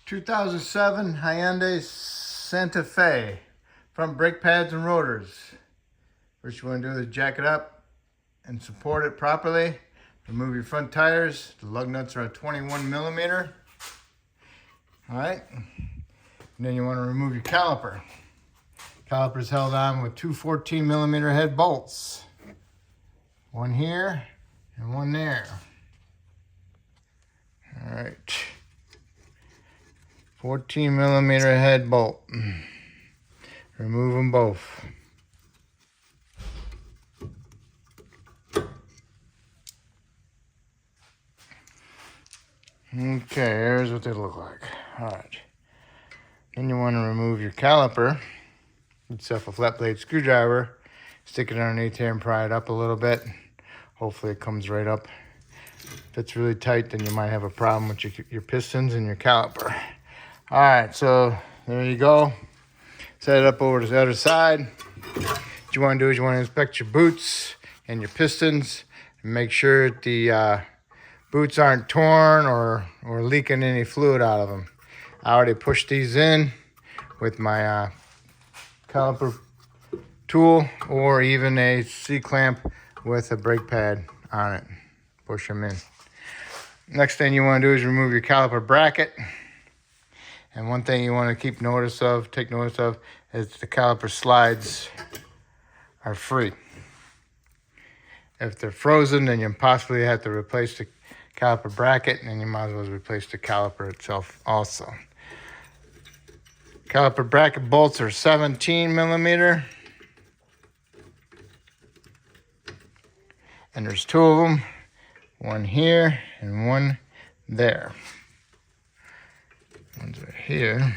2007 Hyundai Santa Fe, front brake pads and rotors. First you want to do is jack it up and support it properly. Remove your front tires. The lug nuts are at 21 millimeter. All right. And then you want to remove your caliper. Caliper is held on with two 14 millimeter head bolts. One here and one there. All right. 14 millimeter head bolt. Remove them both. Okay, here's what they look like. All right. Then you want to remove your caliper. Get yourself a flat blade screwdriver. Stick it underneath here and pry it up a little bit. Hopefully it comes right up. If it's really tight, then you might have a problem with your pistons and your caliper. All right, so there you go. Set it up over to the other side. What you want to do is you want to inspect your boots and your pistons and make sure that the boots aren't torn or leaking any fluid out of them. I already pushed these in with my caliper tool or even a C-clamp with a brake pad on it. Push them in. Next thing you want to do is remove your caliper bracket. And one thing you want to take notice of, is the caliper slides are free. If they're frozen, then you possibly have to replace the caliper bracket, and then you might as well replace the caliper itself also. Caliper bracket bolts are 17 millimeter. And there's two of them, one here and one there. One's right here.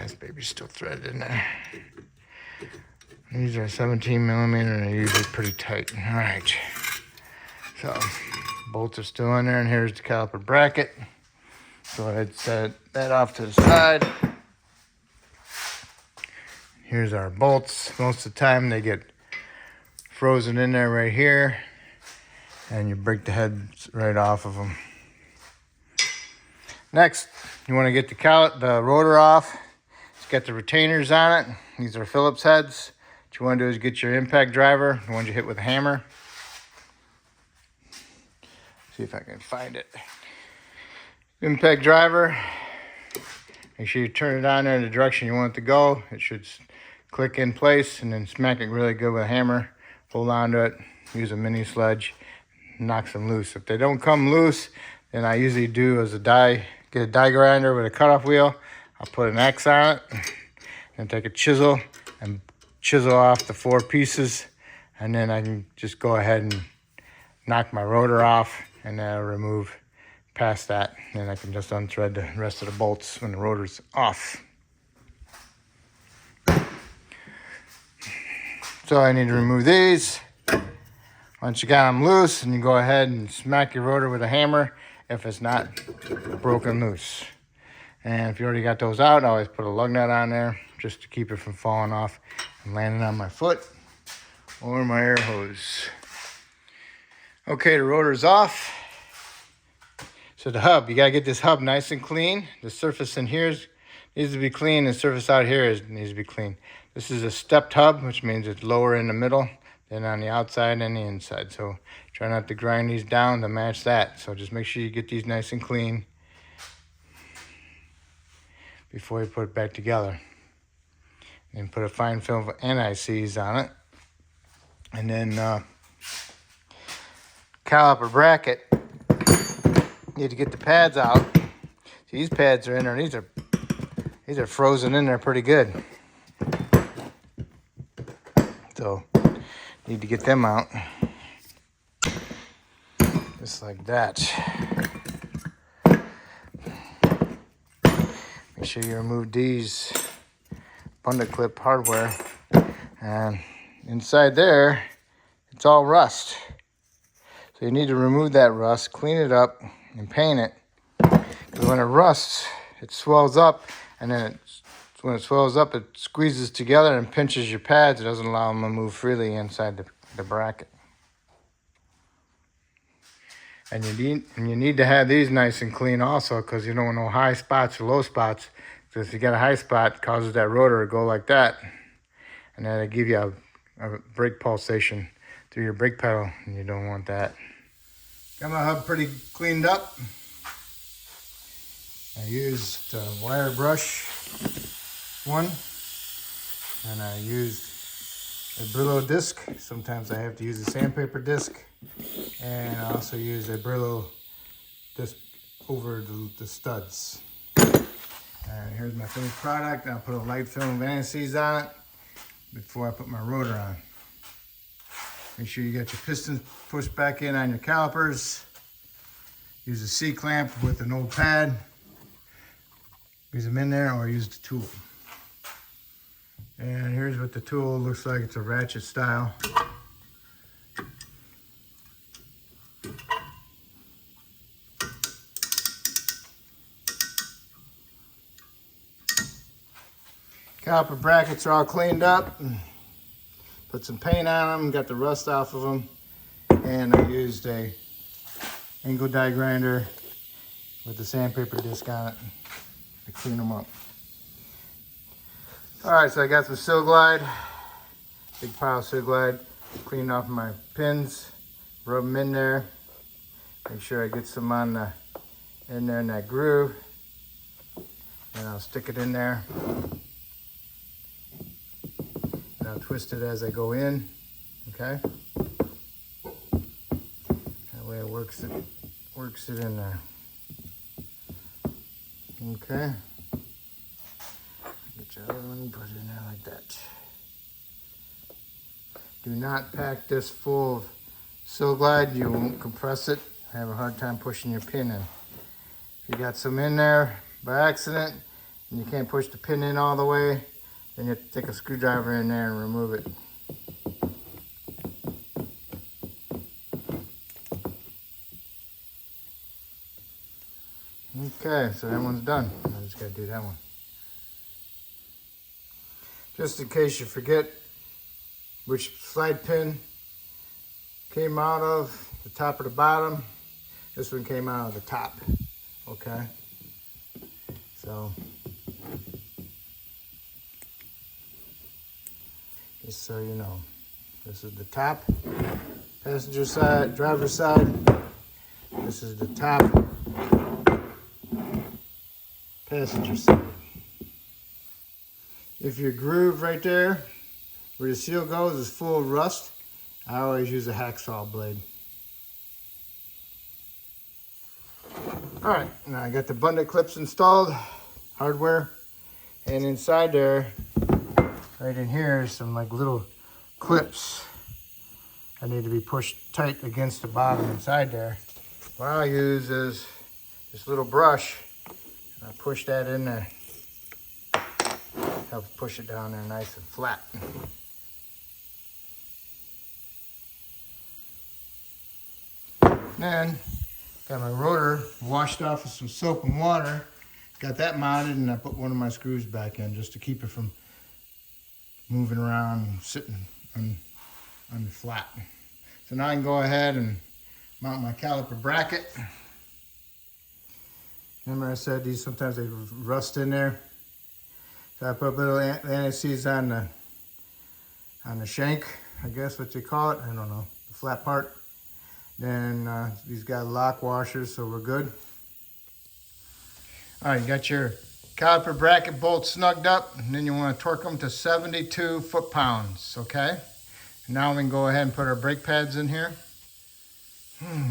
This baby's still threaded in there. These are 17 millimeter and they're usually pretty tight. All right. So bolts are still in there, and here's the caliper bracket. Go ahead, set that off to the side. Here's our bolts. Most of the time they get frozen in there right here, and you break the heads right off of them. Next, you want to get the rotor off. It's got the retainers on it. These are Phillips heads. What you want to do is get your impact driver, the one you hit with a hammer. See if I can find it. Impact driver. Make sure you turn it on there in the direction you want it to go. It should click in place, and then smack it really good with a hammer. Hold on to it. Use a mini sledge. Knocks them loose. If they don't come loose, then I usually do as get a die grinder with a cutoff wheel. I'll put an X on it and take a chisel and chisel off the 4 pieces, and then I can just go ahead and knock my rotor off, and then I'll remove past that, and I can just unthread the rest of the bolts when the rotor's off. So I need to remove these. Once you got them loose, and you go ahead and smack your rotor with a hammer if it's not broken loose. And if you already got those out, I always put a lug nut on there just to keep it from falling off and landing on my foot or my air hose. Okay, the rotor's off. So the hub, you gotta get this hub nice and clean. The surface in here needs to be clean. The surface out here needs to be clean. This is a stepped hub, which means it's lower in the middle than on the outside and the inside. So try not to grind these down to match that. So just make sure you get these nice and clean before you put it back together. And put a fine film of anti-seize on it. And then caliper bracket. Need to get the pads out. See, these pads are in there. These are frozen in there pretty good. So need to get them out. Just like that. Make sure you remove these bundle clip hardware, and inside there it's all rust, so you need to remove that rust, clean it up, and paint it, because when it rusts it swells up, and then when it swells up it squeezes together and pinches your pads. It doesn't allow them to move freely inside the bracket. And you need to have these nice and clean also, because you don't want no high spots or low spots. So if you got a high spot, it causes that rotor to go like that. And then it give you a brake pulsation through your brake pedal, and you don't want that. Got my hub pretty cleaned up. I used a wire brush one, and I used a Brillo disc. Sometimes I have to use a sandpaper disc, and I also use a Brillo disc over the studs. And here's my finished product. I'll put a light film of anti-seize on it before I put my rotor on. Make sure you get your pistons pushed back in on your calipers. Use a C-clamp with an old pad. Use them in there, or use the tool. And here's what the tool looks like. It's a ratchet style. Caliper brackets are all cleaned up. Put some paint on them, got the rust off of them. And I used a angle die grinder with the sandpaper disc on it to clean them up. All right, so I got some Seal Glide, big pile of Seal Glide, clean off my pins, rub them in there, make sure I get some on in there in that groove, and I'll stick it in there, and I'll twist it as I go in, okay? That way it works it in there, okay? Get your other one, put it in there like that. Do not pack this full of Seal Glide. You won't compress it. Have a hard time pushing your pin in. If you got some in there by accident and you can't push the pin in all the way, then you have to take a screwdriver in there and remove it. Okay, so that one's done. I just gotta do that one. Just in case you forget which slide pin came out of, the top or the bottom. This one came out of the top, okay? So, just so you know, this is the top, passenger side, driver's side. This is the top, passenger side. If your groove right there, where the seal goes, is full of rust, I always use a hacksaw blade. All right, now I got the bundle clips installed, hardware, and inside there, right in here, is some like little clips that need to be pushed tight against the bottom inside there. What I'll use is this little brush, and I push that in there. Helps push it down there nice and flat. Then got my rotor washed off with some soap and water. Got that mounted, and I put one of my screws back in just to keep it from moving around and sitting on the flat. So now I can go ahead and mount my caliper bracket. Remember I said these sometimes they rust in there. So I put a little anti-seize on the shank, I guess what you call it. I don't know, the flat part. Then these got lock washers, so we're good. All right, you got your caliper bracket bolts snugged up, and then you want to torque them to 72 foot-pounds, okay? And now we can go ahead and put our brake pads in here.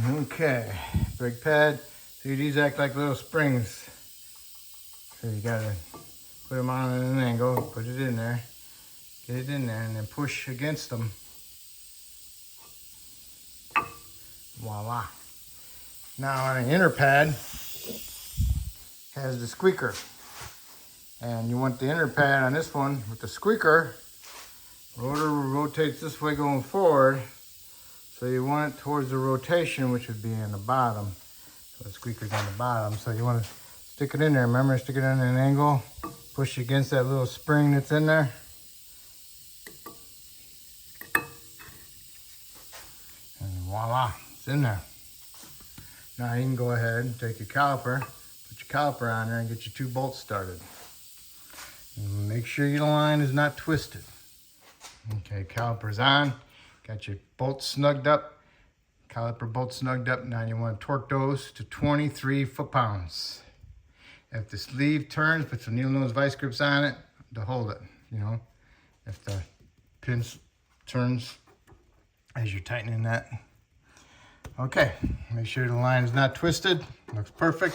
Okay, brake pad. See, these act like little springs. So you gotta put them on at an angle, put it in there, get it in there, and then push against them. Voila. Now on an inner pad has the squeaker. And you want the inner pad on this one with the squeaker. Rotor rotates this way going forward. So you want it towards the rotation, which would be in the bottom. So the squeaker's on the bottom. So you want to stick it in there. Remember, stick it in an angle. Push against that little spring that's in there. And voila, it's in there. Now you can go ahead and take your caliper, put your caliper on there and get your 2 bolts started. And make sure your line is not twisted. Okay, caliper's on, got your bolts snugged up, caliper bolts snugged up. Now you want to torque those to 23 foot-pounds. If the sleeve turns, put some needle nose vice grips on it to hold it, you know. If the pin turns as you're tightening that. Okay, make sure the line is not twisted. Looks perfect.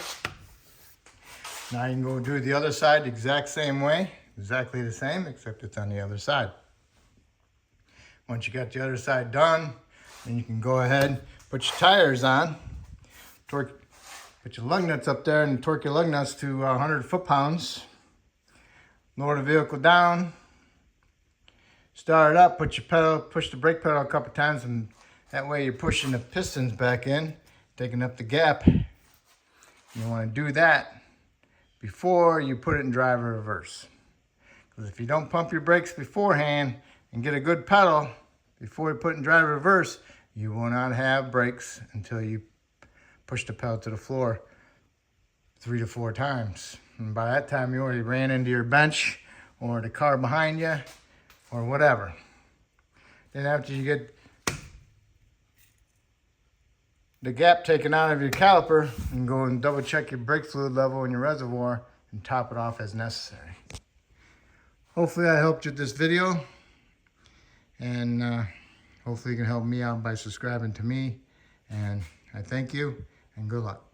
Now you can go do the other side the exact same way. Exactly the same, except it's on the other side. Once you got the other side done, then you can go ahead, put your tires on, put your lug nuts up there and torque your lug nuts to 100 foot-pounds. Lower the vehicle down, start it up, put your pedal, push the brake pedal a couple times, and that way you're pushing the pistons back in, taking up the gap. You want to do that before you put it in driver reverse. Because if you don't pump your brakes beforehand and get a good pedal before you put it in driver reverse, you will not have brakes until you push the pedal to the floor 3 to 4 times. And by that time, you already ran into your bench or the car behind you or whatever. Then after you get the gap taken out of your caliper, you can go and double check your brake fluid level in your reservoir and top it off as necessary. Hopefully I helped you with this video, and hopefully you can help me out by subscribing to me, and I thank you and good luck.